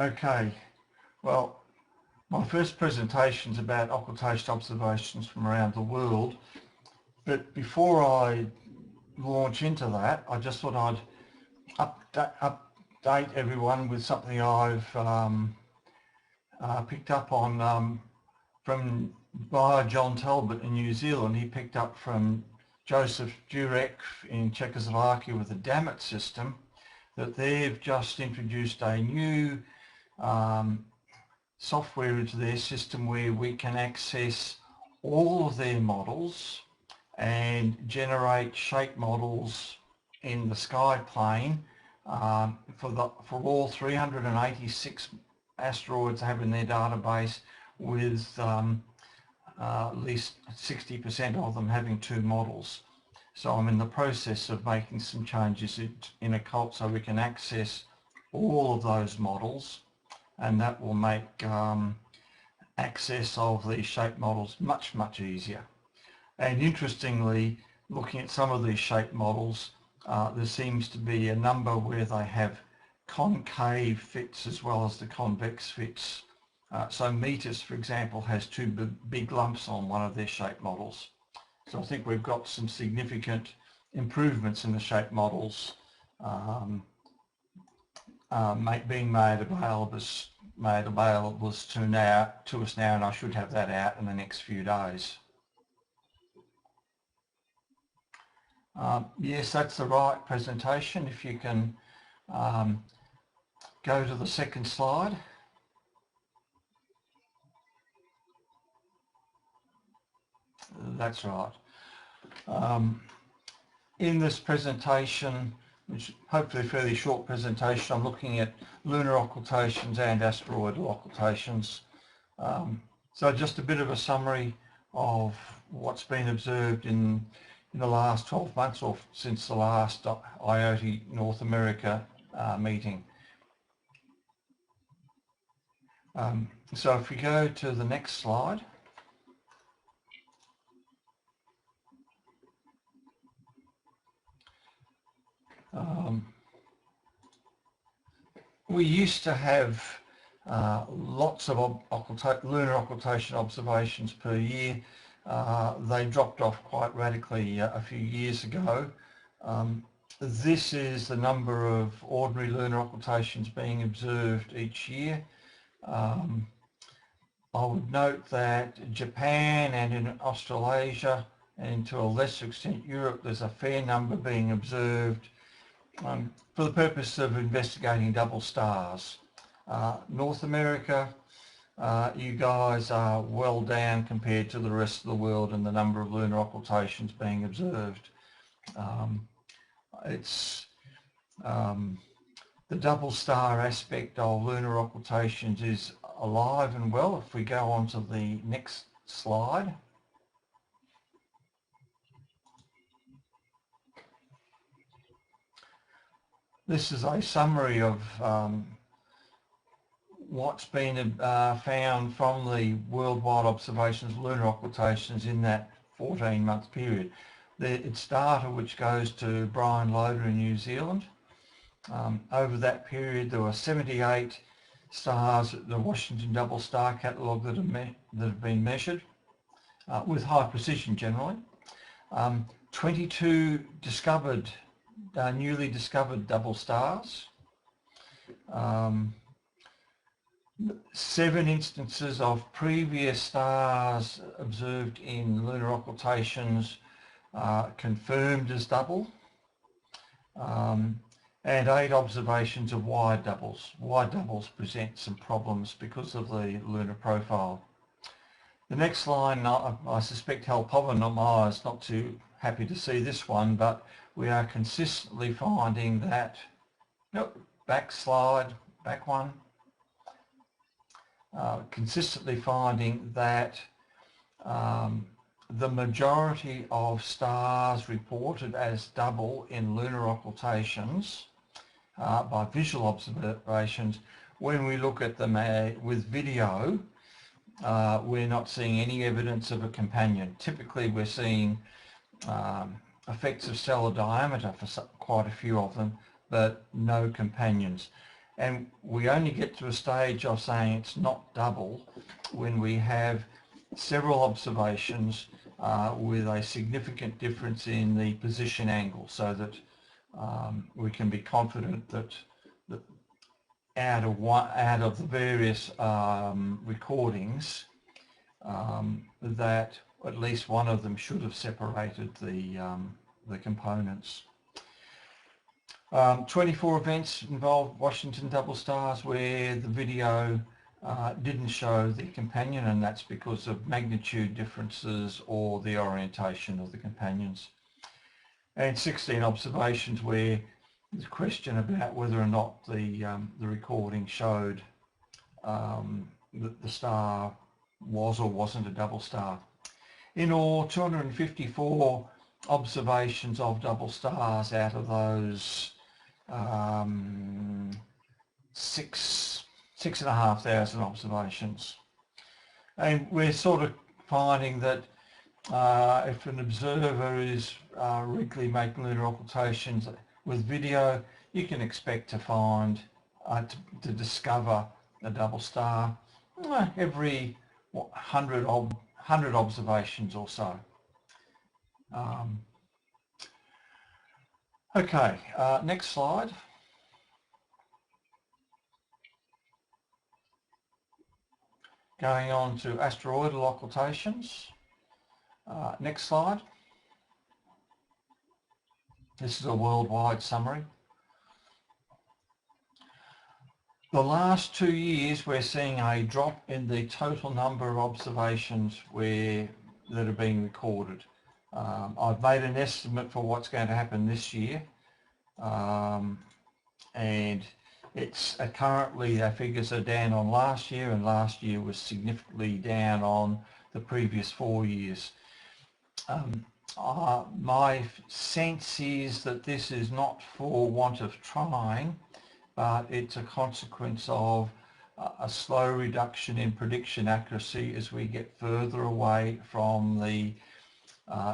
Okay, well, my first presentation is about occultation observations from around the world, but before I launch into that, I just thought I'd update everyone with something I've picked up on from via John Talbot in New Zealand. He picked up from Joseph Jurek in Czechoslovakia with the DAMIT system that they've just introduced a new software into their system where we can access all of their models and generate shape models in the sky plane for all 386 asteroids they have in their database, with at least 60% of them having 2 models. So I'm in the process of making some changes in Occult so we can access all of those models, and that will make access of these shape models much easier. And interestingly, looking at some of these shape models, there seems to be a number where they have concave fits as well as the convex fits. So Metis, for example, has 2 big lumps on one of their shape models. So I think we've got some significant improvements in the shape models being made available to us now, and I should have that out in the next few days. Yes, that's the right presentation. If you can go to the second slide. That's right. In this presentation, which hopefully a fairly short presentation, I'm looking at lunar occultations and asteroidal occultations. So just a bit of a summary of what's been observed in the last 12 months or since the last IOTA North America meeting. So if we go to the next slide. We used to have lots of lunar occultation observations per year. They dropped off quite radically a few years ago. This is the number of ordinary lunar occultations being observed each year. I would note that Japan and in Australasia, and to a lesser extent Europe, there's a fair number being observed for the purpose of investigating double stars. North America, you guys are well down compared to the rest of the world in the number of lunar occultations being observed. It's the double star aspect of lunar occultations is alive and well. If we go on to the next slide. This is a summary of what's been found from the worldwide observations of lunar occultations in that 14-month period. It's data which goes to Brian Loader in New Zealand. Over that period there were 78 stars at the Washington double star catalogue that have been measured with high precision generally. 22 newly discovered double stars. 7 instances of previous stars observed in lunar occultations confirmed as double. And 8 observations of wide doubles. Wide doubles present some problems because of the lunar profile. The next line, I suspect Hal Povenmire is not too happy to see this one, but we are consistently finding that, back one, consistently finding that the majority of stars reported as double in lunar occultations by visual observations, when we look at them with video, we're not seeing any evidence of a companion. Typically we're seeing effects of stellar diameter for quite a few of them, but no companions. And we only get to a stage of saying it's not double when we have several observations with a significant difference in the position angle, so that we can be confident that out of the various recordings, that at least one of them should have separated the components. 24 events involved Washington double stars where the video didn't show the companion, and that's because of magnitude differences or the orientation of the companions. And 16 observations where there's a question about whether or not the recording showed that the star was or wasn't a double star. In all, 254 observations of double stars out of those 6,500 observations. And we're sort of finding that if an observer is regularly making lunar occultations with video, you can expect to find, to discover a double star every 100 observations or so. Okay, next slide. Going on to asteroidal occultations. Next slide. This is a worldwide summary. The last 2 years we're seeing a drop in the total number of observations that are being recorded. I've made an estimate for what's going to happen this year, and it's currently our figures are down on last year, and last year was significantly down on the previous 4 years. My sense is that this is not for want of trying, but it's a consequence of a slow reduction in prediction accuracy as we get further away from the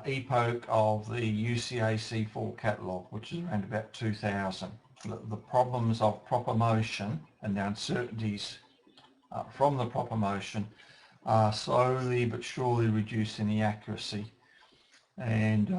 epoch of the UCA-C4 catalogue, which is around about 2000. The problems of proper motion and the uncertainties from the proper motion are slowly but surely reducing the accuracy. And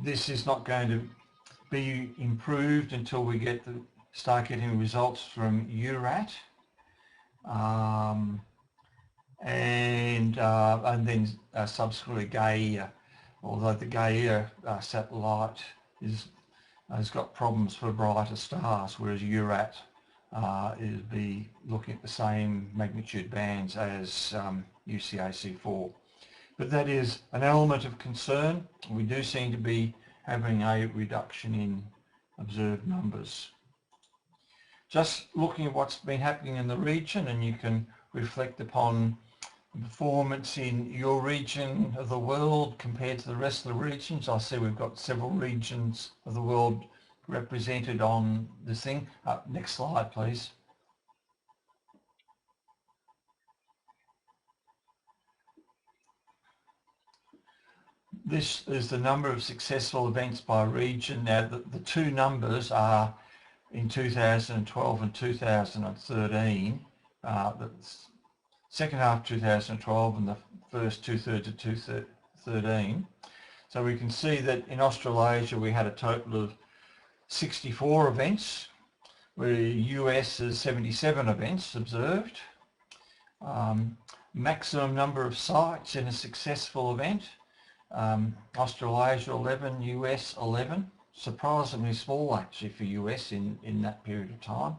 this is not going to be improved until we start getting results from URAT, and then subsequently Gaia, although the Gaia satellite has got problems for brighter stars, whereas URAT is looking at the same magnitude bands as UCA-C4. But that is an element of concern. We do seem to be having a reduction in observed numbers. Just looking at what's been happening in the region, and you can reflect upon the performance in your region of the world compared to the rest of the regions. I see we've got several regions of the world represented on this thing. Next slide, please. This is the number of successful events by region. Now, the two numbers are in 2012 and 2013. The second half 2012 and the first 2/3 of 2013. So we can see that in Australasia we had a total of 64 events, where US is 77 events observed. Maximum number of sites in a successful event. Australasia 11, US 11, surprisingly small actually for US in that period of time.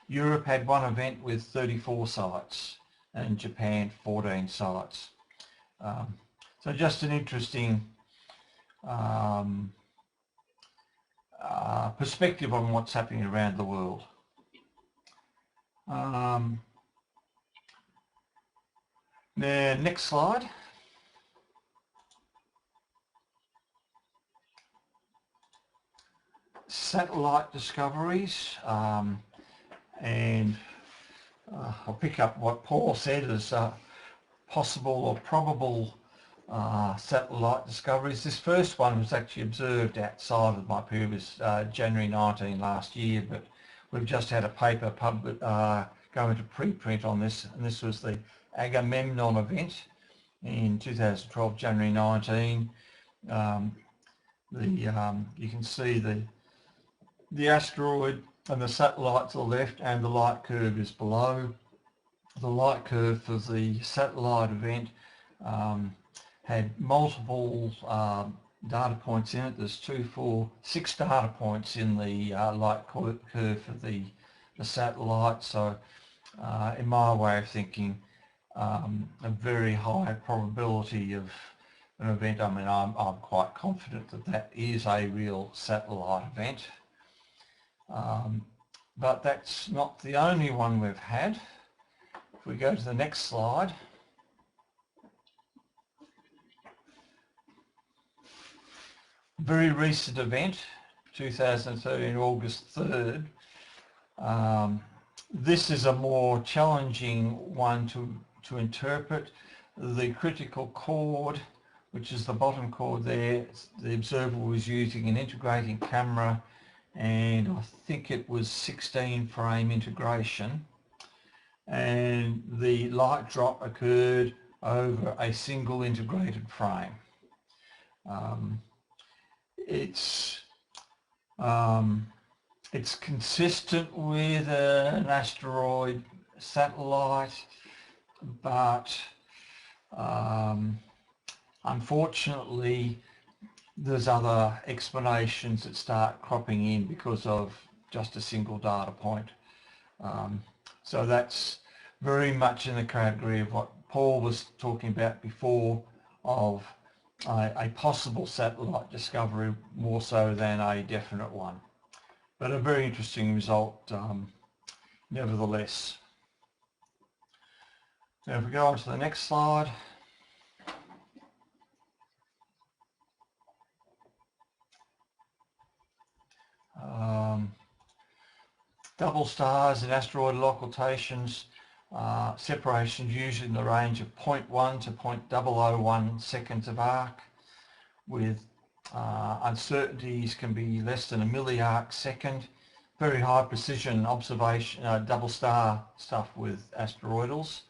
Europe had one event with 34 sites, and Japan 14 sites. So just an interesting perspective on what's happening around the world. The next slide. Satellite discoveries, and I'll pick up what Paul said as possible or probable satellite discoveries. This first one was actually observed outside of my period, was January 19 last year, but we've just had a paper go into preprint on this, and this was the Agamemnon event in 2012, January 19. You can see the asteroid and the satellite to the left, and the light curve is below. The light curve for the satellite event had multiple data points in it. There's 2, 4, 6 data points in the light curve for the satellite. So in my way of thinking, a very high probability of an event. I mean, I'm quite confident that that is a real satellite event. But that's not the only one we've had. If we go to the next slide. Very recent event, 2013, August 3rd. This is a more challenging one to interpret. The critical chord, which is the bottom chord there, the observer was using an integrating camera, and I think it was 16 frame integration, and the light drop occurred over a single integrated frame. It's consistent with an asteroid satellite, but unfortunately there's other explanations that start cropping in because of just a single data point. So that's very much in the category of what Paul was talking about before, of a possible satellite discovery more so than a definite one. But a very interesting result nevertheless. Now if we go on to the next slide. Double stars in asteroidal occultations, separations usually in the range of 0.1 to 0.001 seconds of arc, with uncertainties can be less than a milliarc second. Very high precision observation, double star stuff with asteroidals.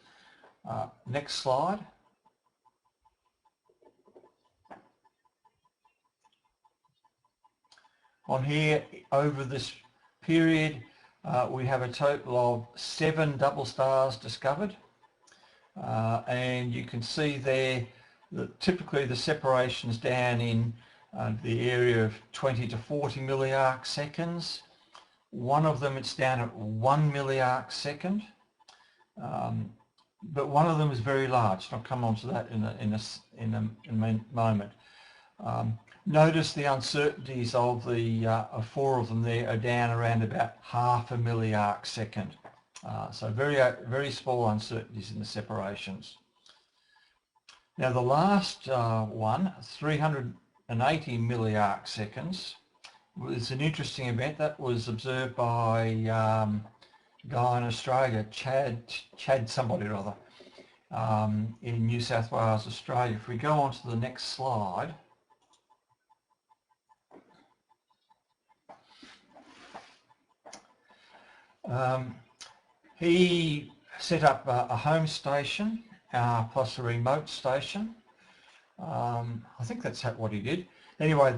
Next slide. On here, over this period, we have a total of 7 double stars discovered, and you can see there that typically the separation's down in the area of 20 to 40 milliarc seconds. One of them, it's down at 1 milliarc second, but one of them is very large. I'll come on to that in a moment. Notice the uncertainties of the 4 of them there are down around about half a milliarc second. So very small uncertainties in the separations. Now the last one, 380 milliarc seconds, was an interesting event that was observed by a guy in Australia, Chad somebody or other, in New South Wales, Australia. If we go on to the next slide. He set up a home station plus a remote station. I think that's what he did. Anyway,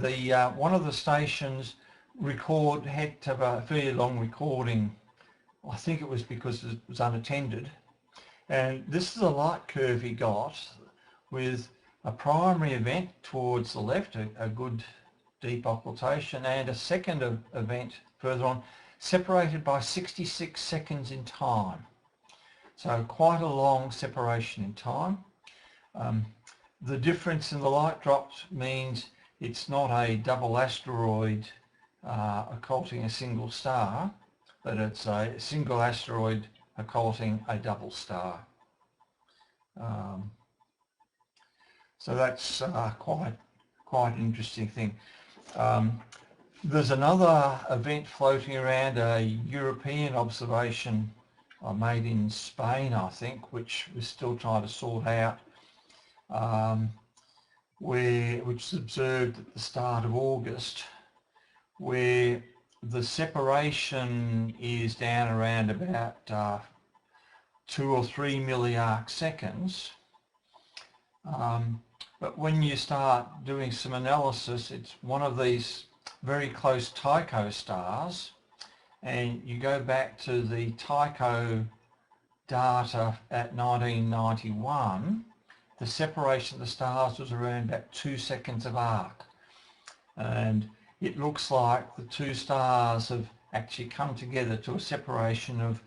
one of the stations had to have a fairly long recording. I think it was because it was unattended. And this is a light curve he got with a primary event towards the left, a good deep occultation, and a second event further on, separated by 66 seconds in time. So quite a long separation in time. The difference in the light drops means it's not a double asteroid occulting a single star, but it's a single asteroid occulting a double star. So that's quite an interesting thing. There's another event floating around, a European observation made in Spain, I think, which we're still trying to sort out, which was observed at the start of August, where the separation is down around about 2 or 3 milliarc seconds. But when you start doing some analysis, it's one of these very close Tycho stars, and you go back to the Tycho data at 1991, the separation of the stars was around about 2 seconds of arc. And it looks like the two stars have actually come together to a separation of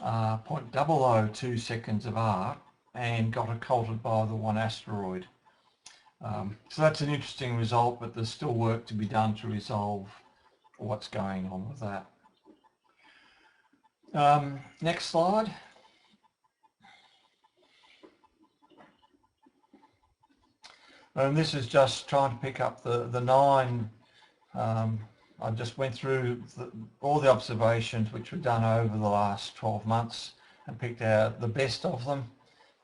0.002 seconds of arc and got occulted by the one asteroid. So that's an interesting result, but there's still work to be done to resolve what's going on with that. Next slide. And this is just trying to pick up the 9. I just went through all the observations which were done over the last 12 months and picked out the best of them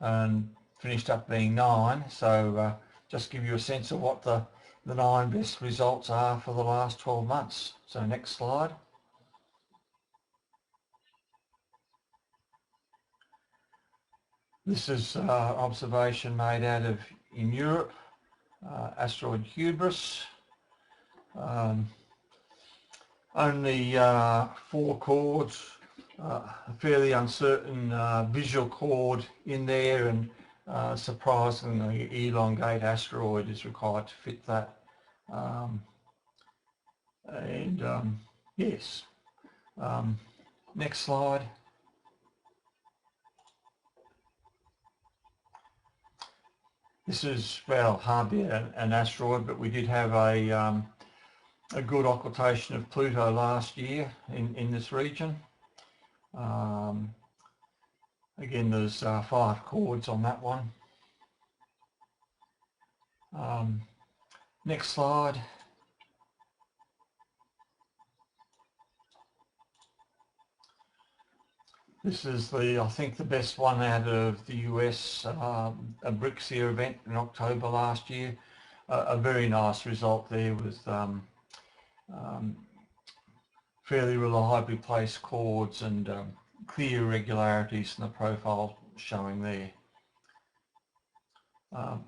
and finished up being 9. So just give you a sense of what the 9 best results are for the last 12 months. So next slide. This is observation made out of in Europe, asteroid Hubris. Only 4 chords, a fairly uncertain visual chord in there, and surprisingly elongate asteroid is required to fit that. Yes. Next slide. This is, well, hardly an asteroid, but we did have a good occultation of Pluto last year in this region. Again, there's 5 chords on that one. Next slide. This is I think the best one out of the US, a Brixia event in October last year. A very nice result there with fairly reliably placed chords and clear irregularities in the profile showing there.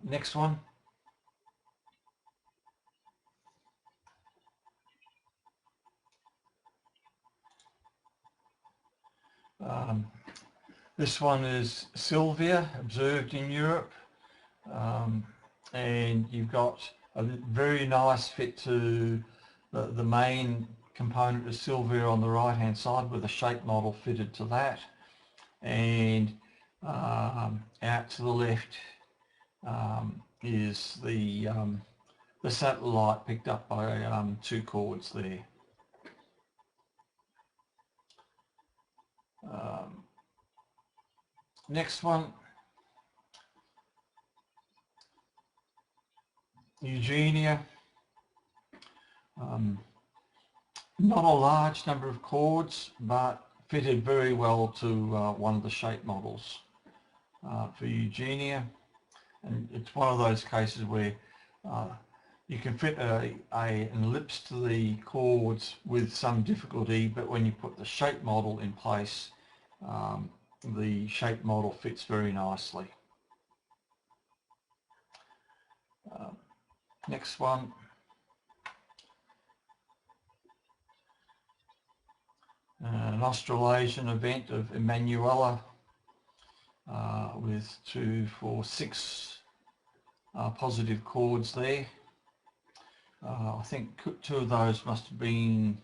Next one. This one is Sylvia, observed in Europe, and you've got a very nice fit to the main component of Sylvia on the right hand side with a shape model fitted to that, and out to the left is the satellite picked up by 2 chords there. Next one, Eugenia. Not a large number of chords, but fitted very well to one of the shape models for Eugenia. And it's one of those cases where you can fit an ellipse to the chords with some difficulty, but when you put the shape model in place, the shape model fits very nicely. Next one. An Australasian event of Emanuela with 2, 4, 6 positive chords there. I think 2 of those must have been,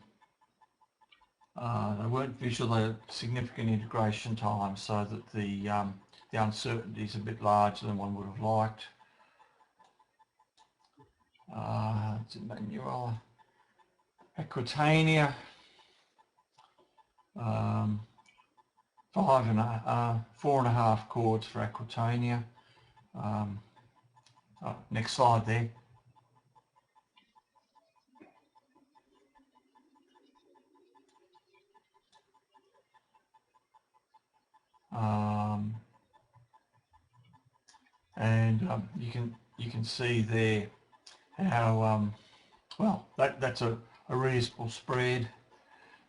they weren't visual at significant integration time, so that the uncertainty is a bit larger than one would have liked. It's Emanuela. Aquitania. 4.5 chords for Aquitania. Next slide there. You can see there how well that's a a reasonable spread,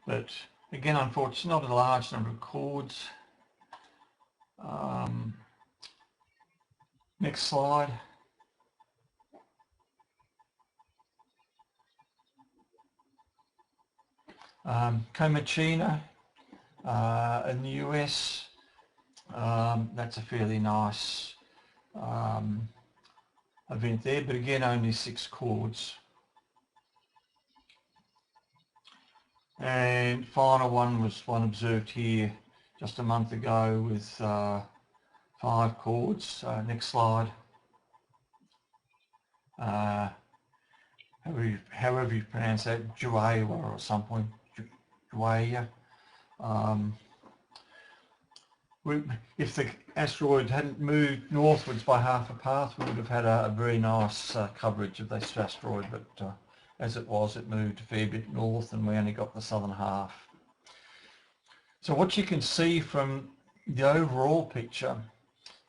but again, unfortunately, not a large number of chords. Next slide. Comachina in the US, that's a fairly nice event there, but again only 6 chords. And final one was one observed here just a month ago with 5 chords. Next slide. However you pronounce that, Juaya or something, Juaya. If the asteroid hadn't moved northwards by half a path, we would have had a very nice coverage of this asteroid, but as it was, it moved a fair bit north and we only got the southern half. So what you can see from the overall picture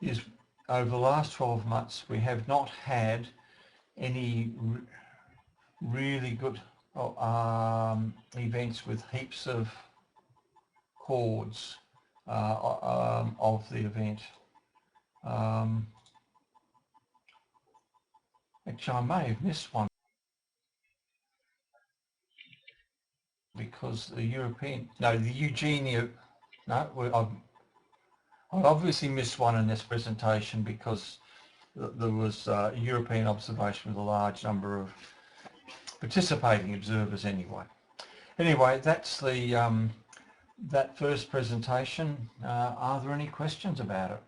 is over the last 12 months we have not had any really good events with heaps of chords of the event. Actually, I may have missed one because the Eugenia, no, I've obviously missed one in this presentation because there was a European observation with a large number of participating observers anyway. Anyway, that's the that first presentation. Are there any questions about it?